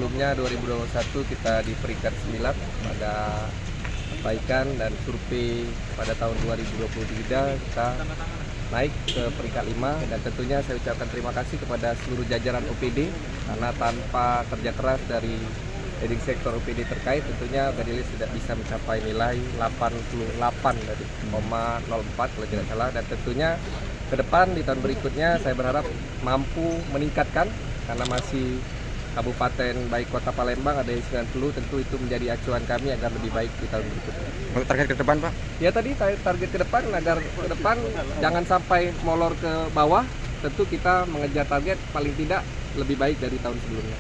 sebelumnya 2021 kita di peringkat 9 pada perbaikan, dan survei pada tahun 2023 kita naik ke peringkat 5, dan tentunya saya ucapkan terima kasih kepada seluruh jajaran OPD karena tanpa kerja keras dari leading sektor OPD terkait tentunya Badilis tidak bisa mencapai nilai 88 dari 0,04 kalau tidak salah, dan tentunya ke depan di tahun berikutnya saya berharap mampu meningkatkan karena masih kabupaten baik kota Palembang ada yang 90, tentu itu menjadi acuan kami agar lebih baik di tahun berikutnya. Untuk target ke depan, Pak? Ya tadi target ke depan agar ke depan jangan sampai molor ke bawah, tentu kita mengejar target paling tidak lebih baik dari tahun sebelumnya.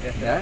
Ya.